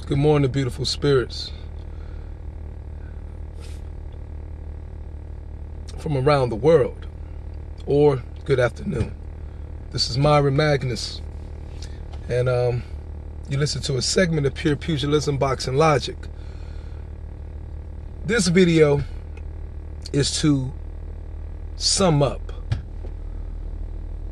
Good morning, beautiful spirits from around the world, or good afternoon. This is Myron Magnus, and you listen to a segment of Pure Pugilism, Boxing Logic. This video is to sum up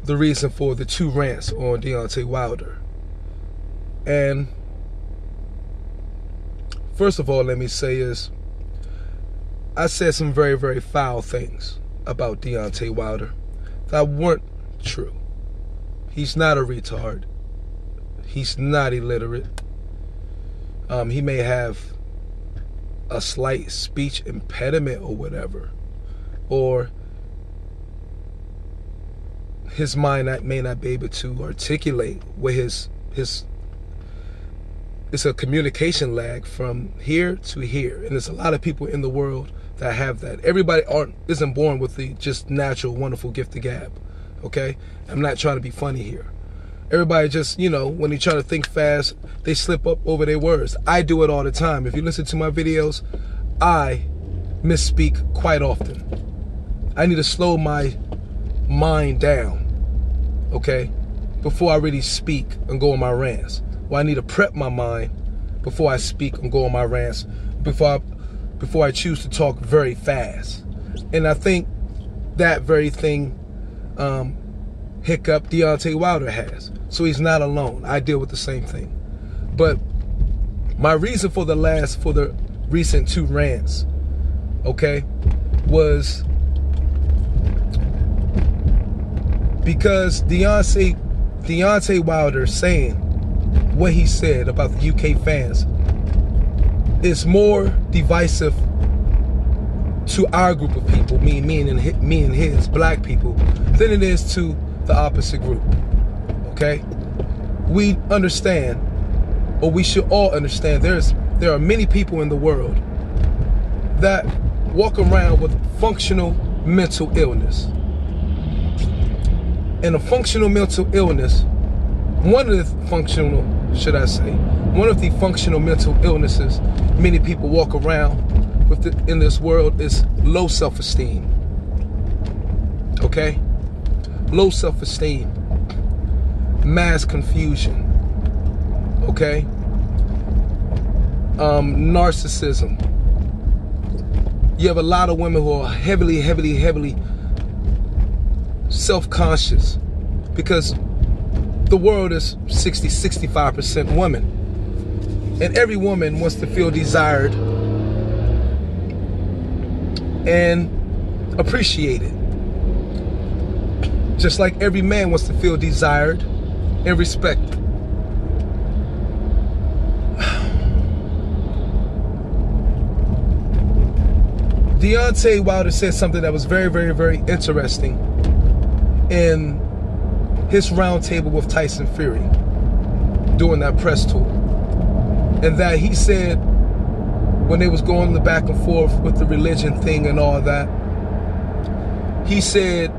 the reason for the 2 rants on Deontay Wilder. And first of all, let me say is, I said some very, very foul things about Deontay Wilder that weren't true. He's not a retard. He's not illiterate. He may have a slight speech impediment or whatever, or his mind may not be able to articulate where his it's a communication lag from here to here, and there's a lot of people in the world that have that. Everybody isn't born with the just natural, wonderful gift of gab. Okay, I'm not trying to be funny here. Everybody just, when they try to think fast, they slip up over their words. I do it all the time. If you listen to my videos, I misspeak quite often. I need to slow my mind down, okay, before I really speak and go on my rants. Well, I need to prep my mind before I speak and go on my rants, before I choose to talk very fast. And I think that very thing hiccup Deontay Wilder has. So he's not alone. I deal with the same thing. But my reason for the recent 2 rants, okay, was because Deontay Wilder saying what he said about the UK fans is more divisive to our group of people, me and his black people, than it is to the opposite group. Okay, we understand, or we should all understand, there are many people in the world that walk around with functional mental illness. And a functional mental illness, one of the functional mental illnesses many people walk around with in this world is low self-esteem. Okay? Low self-esteem, mass confusion, okay? Narcissism. You have a lot of women who are heavily self-conscious because the world is 65% women, and every woman wants to feel desired and appreciated, just like every man wants to feel desired and respected. Deontay Wilder said something that was very, very, very interesting in his roundtable with Tyson Fury during that press tour. And that he said, when they was going the back and forth with the religion thing and all that, he said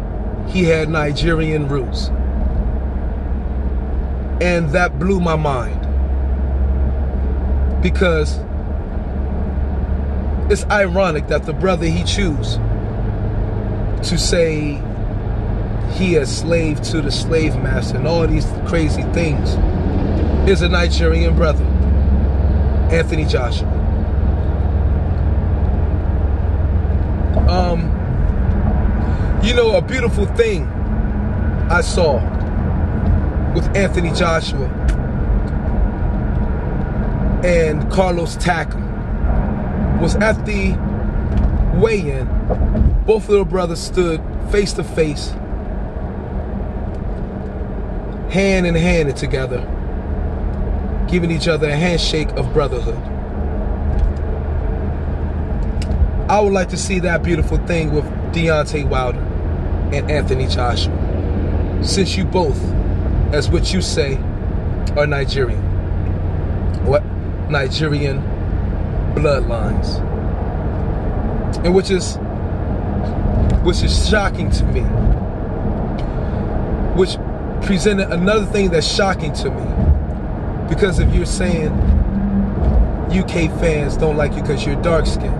he had Nigerian roots. And that blew my mind, because it's ironic that the brother he chose to say he is slave to the slave master and all these crazy things is a Nigerian brother, Anthony Joshua. A beautiful thing I saw with Anthony Joshua and Carlos Takam was at the weigh-in. Both of the brothers stood face to face, hand in hand together, giving each other a handshake of brotherhood. I would like to see that beautiful thing with Deontay Wilder and Anthony Joshua, since you both, as what you say, are Nigerian. What? Nigerian bloodlines. And which is shocking to me. Which presented another thing that's shocking to me. Because if you're saying UK fans don't like you because you're dark skinned.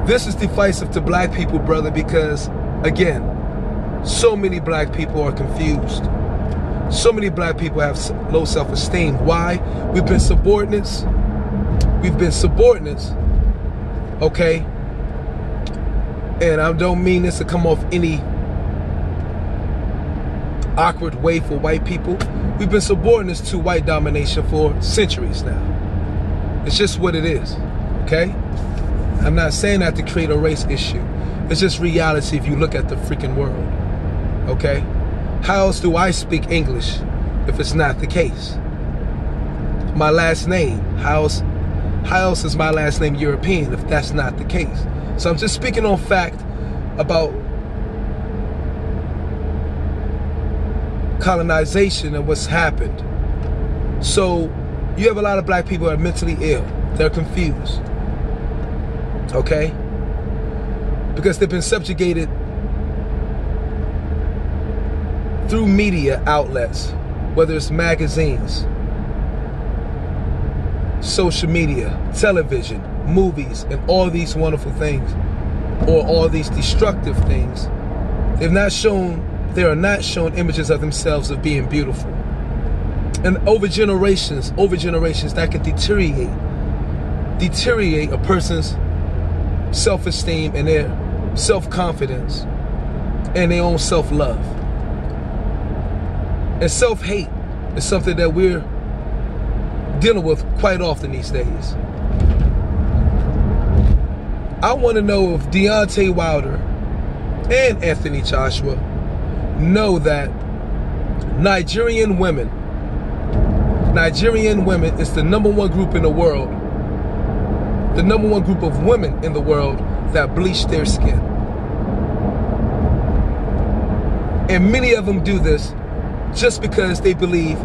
This is divisive to black people, brother, because, again, so many black people are confused. So many black people have low self-esteem. Why? We've been subordinates. We've been subordinates, okay? And I don't mean this to come off any awkward way for white people. We've been subordinates to white domination for centuries now. It's just what it is, okay? I'm not saying that to create a race issue. It's just reality if you look at the freaking world, okay? How else do I speak English if it's not the case? My last name, how else is my last name European if that's not the case? So I'm just speaking on fact about colonization and what's happened. So you have a lot of black people that are mentally ill. They're confused, okay? Because they've been subjugated through media outlets, whether it's magazines, social media, television, movies, and all these wonderful things, or all these destructive things. They are not shown images of themselves of being beautiful. And over generations, that can deteriorate a person's self-esteem and their self-confidence and their own self-love. And self-hate is something that we're dealing with quite often these days. I want to know if Deontay Wilder and Anthony Joshua know that Nigerian women is the #1 group in the world, the #1 group of women in the world that bleach their skin. And many of them do this just because they believe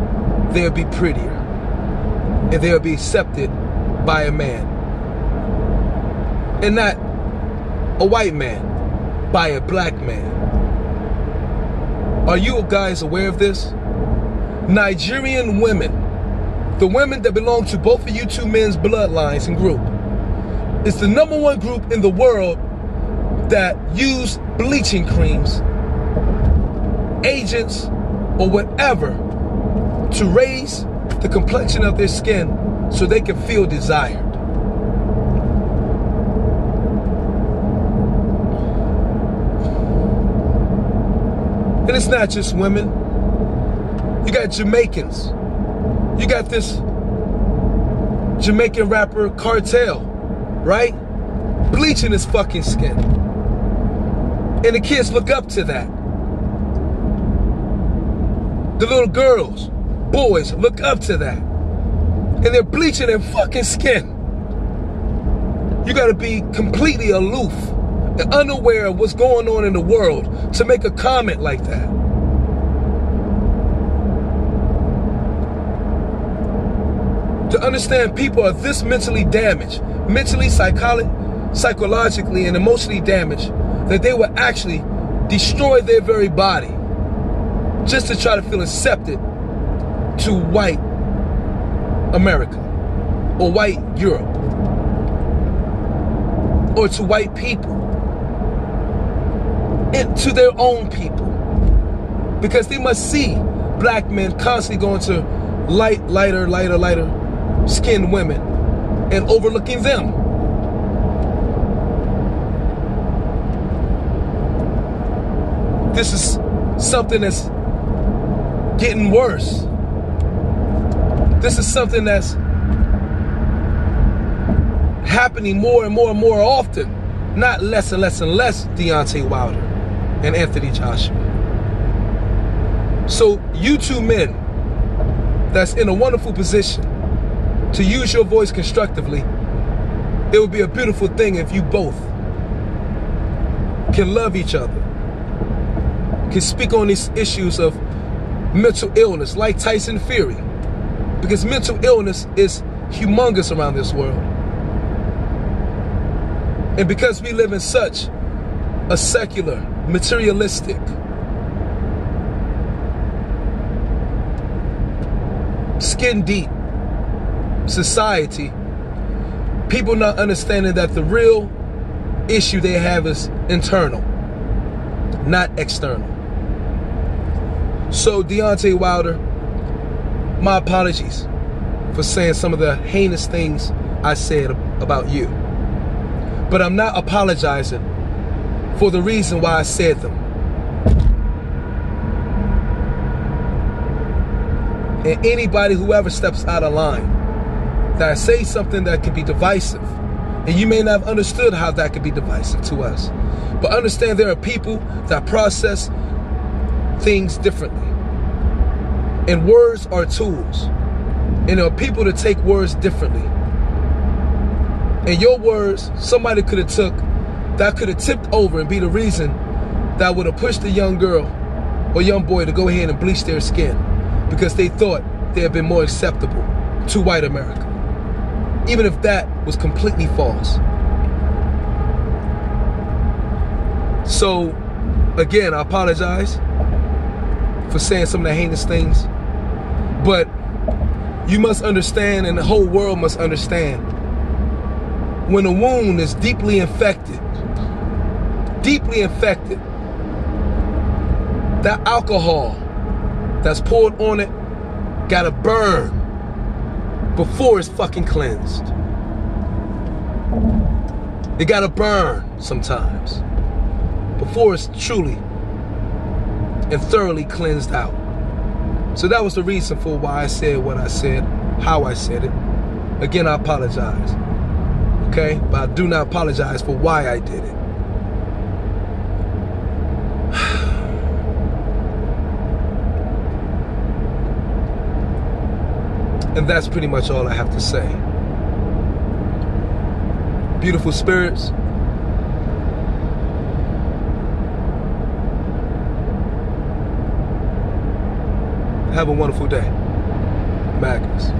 they'll be prettier and they'll be accepted by a man. And not a white man, by a black man. Are you guys aware of this? Nigerian women, the women that belong to both of you two men's bloodlines and group, is the #1 group in the world that use bleaching creams, agents, or whatever to raise the complexion of their skin so they can feel desired. And it's not just women. You got Jamaicans. You got this Jamaican rapper Cartel, right? Bleaching his fucking skin. And the kids look up to that. The little girls, boys look up to that. And they're bleaching their fucking skin. You gotta be completely aloof and unaware of what's going on in the world to make a comment like that. To understand people are this mentally damaged, mentally, psychologically, and emotionally damaged, that they will actually destroy their very body just to try to feel accepted to white America or white Europe or to white people and to their own people, because they must see black men constantly going to lighter skinned women and overlooking them. This is something that's getting worse. This is something that's happening more and more and more often, not less and less and less, Deontay Wilder and Anthony Joshua. So you two men that's in a wonderful position to use your voice constructively, it would be a beautiful thing if you both can love each other, can speak on these issues of mental illness like Tyson Fury, because mental illness is humongous around this world. And because we live in such a secular, materialistic, skin deep, society, people not understanding that the real issue they have is internal, not external. So Deontay Wilder, my apologies for saying some of the heinous things I said about you. But I'm not apologizing for the reason why I said them. And anybody who ever steps out of line, that say something that could be divisive, and you may not have understood how that could be divisive to us, but understand there are people that process things differently. And words are tools. And there are people that take words differently. And your words, somebody could have took, that could have tipped over and be the reason that would have pushed a young girl or young boy to go ahead and bleach their skin because they thought they had been more acceptable to white America. Even if that was completely false. So, again, I apologize for saying some of the heinous things. But you must understand, and the whole world must understand, when a wound is deeply infected, that alcohol that's poured on it gotta burn before it's fucking cleansed. It gotta burn sometimes before it's truly and thoroughly cleansed out. So that was the reason for why I said what I said, how I said it. Again, I apologize. Okay? But I do not apologize for why I did it. And that's pretty much all I have to say. Beautiful spirits. Have a wonderful day. Magnus.